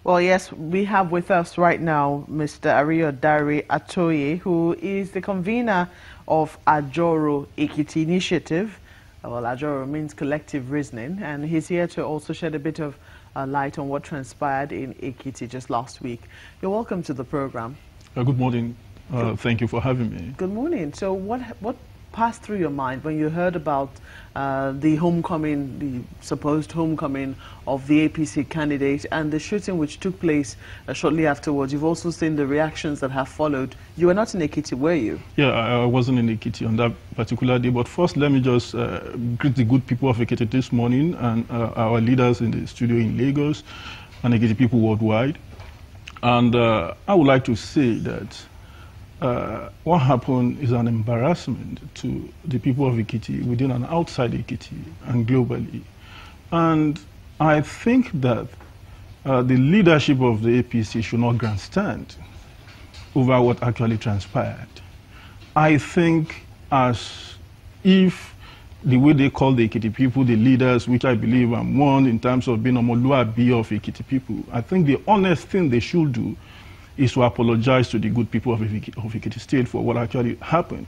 Well, yes, we have with us right now Mr. Atoye, who is the convener of Ajoro Ekiti initiative. Well, Ajoro means collective reasoning, and he's here to also shed a bit of light on what transpired in Ekiti just last week. You're welcome to the program. Good morning. Thank you for having me. Good morning. So what passed through your mind when you heard about the homecoming, the supposed homecoming of the APC candidate and the shooting which took place shortly afterwards? You've also seen the reactions that have followed. You were not in Ekiti, were you? Yeah, I wasn't in Ekiti on that particular day. But first, let me just greet the good people of Ekiti this morning and our leaders in the studio in Lagos and Ekiti people worldwide. And I would like to say that what happened is an embarrassment to the people of Ekiti within and outside Ekiti and globally. And I think that the leadership of the APC should not grandstand over what actually transpired. I think as if the way they call the Ekiti people, the leaders, which I believe I'm one in terms of being a Omoluabi of Ekiti people, I think the honest thing they should do is to apologize to the good people of Ekiti State for what actually happened.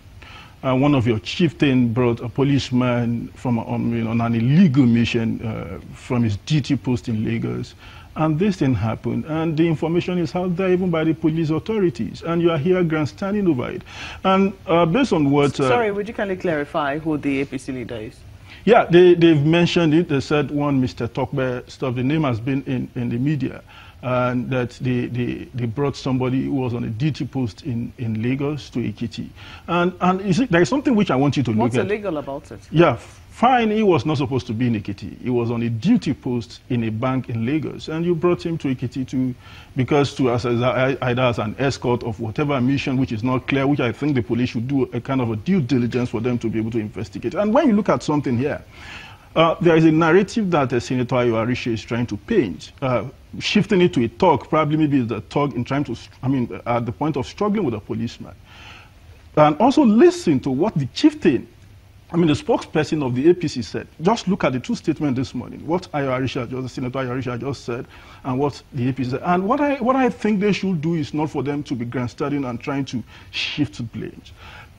One of your chieftain brought a policeman from on an illegal mission from his duty post in Lagos, and this thing happened, and the information is out there even by the police authorities, and you are here grandstanding over it. And based on what... Sorry, would you kindly clarify who the APC leader is? Yeah, they've mentioned it. They said one Mr. Tokbe stuff. The name has been in the media. And that they brought somebody who was on a duty post in Lagos to Ekiti. And there is something which I want you to look at. What's illegal about it? Yeah, fine, he was not supposed to be in Ekiti. He was on a duty post in a bank in Lagos. And you brought him to Ekiti either as an escort of whatever mission which is not clear, which I think the police should do a kind of a due diligence for them to be able to investigate. And when you look at something here, there is a narrative that Senator Ayoarishe is trying to paint, shifting it to a talk, probably maybe the talk in trying to, at the point of struggling with a policeman. And also listen to what the chieftain, the spokesperson of the APC said. Just look at the two statements this morning, what Senator Ayoarishe just said and what the APC said. And what I think they should do is not for them to be grandstanding and trying to shift blames.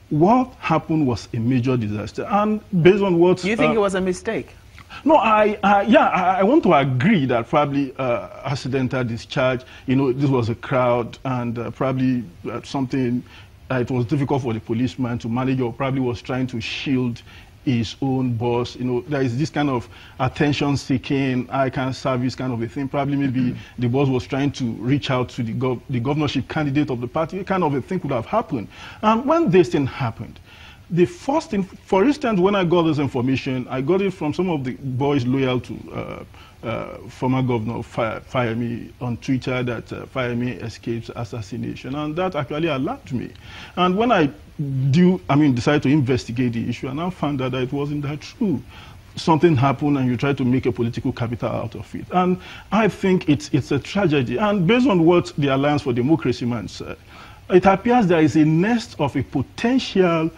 What happened was a major disaster, and based on what... You think it was a mistake? No, I want to agree that probably accidental discharge, this was a crowd, and probably something, it was difficult for the policeman to manage, or probably was trying to shield his own boss. There is this kind of attention-seeking, I can service kind of a thing. Probably maybe the boss was trying to reach out to the governorship candidate of the party, kind of a thing could have happened. And when this thing happened, the first thing, for instance, when I got this information, I got it from some of the boys loyal to former Governor Fayemi on Twitter that Fayemi escapes assassination, and that actually alarmed me. And when I decided to investigate the issue, and I found out that it wasn't that true. Something happened, and you try to make a political capital out of it. And I think it's a tragedy. And based on what the Alliance for Democracy man said, it appears there is a nest of a potential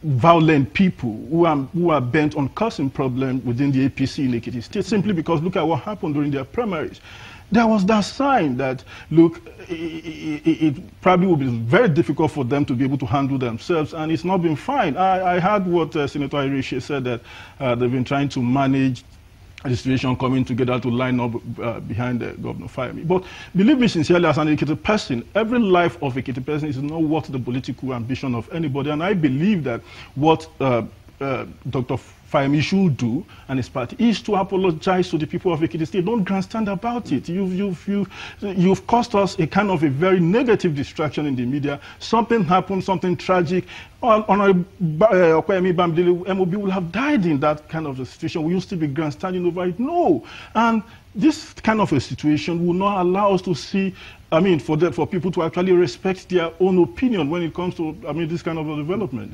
violent people who are bent on causing problems within the APC in Ekiti State, simply because look at what happened during their primaries. There was that sign that, look, it probably would be very difficult for them to be able to handle themselves, and it's not been fine. I heard what Senator Ayoarishe said, that they've been trying to manage the situation coming together to line up behind Governor Fayemi. But believe me sincerely, as an Ekiti person, every life of Ekiti person is not worth the political ambition of anybody. And I believe that what Dr. Fayemi should do, and his party, is to apologize to the people of Ekiti State. Don't grandstand about it. You've caused us a kind of a very negative distraction in the media. Something happened, something tragic. Okwemi Bamidele MOB will have died in that kind of a situation. We used to be grandstanding over it. No. And this kind of a situation will not allow us to see, for people to actually respect their own opinion when it comes to, this kind of a development.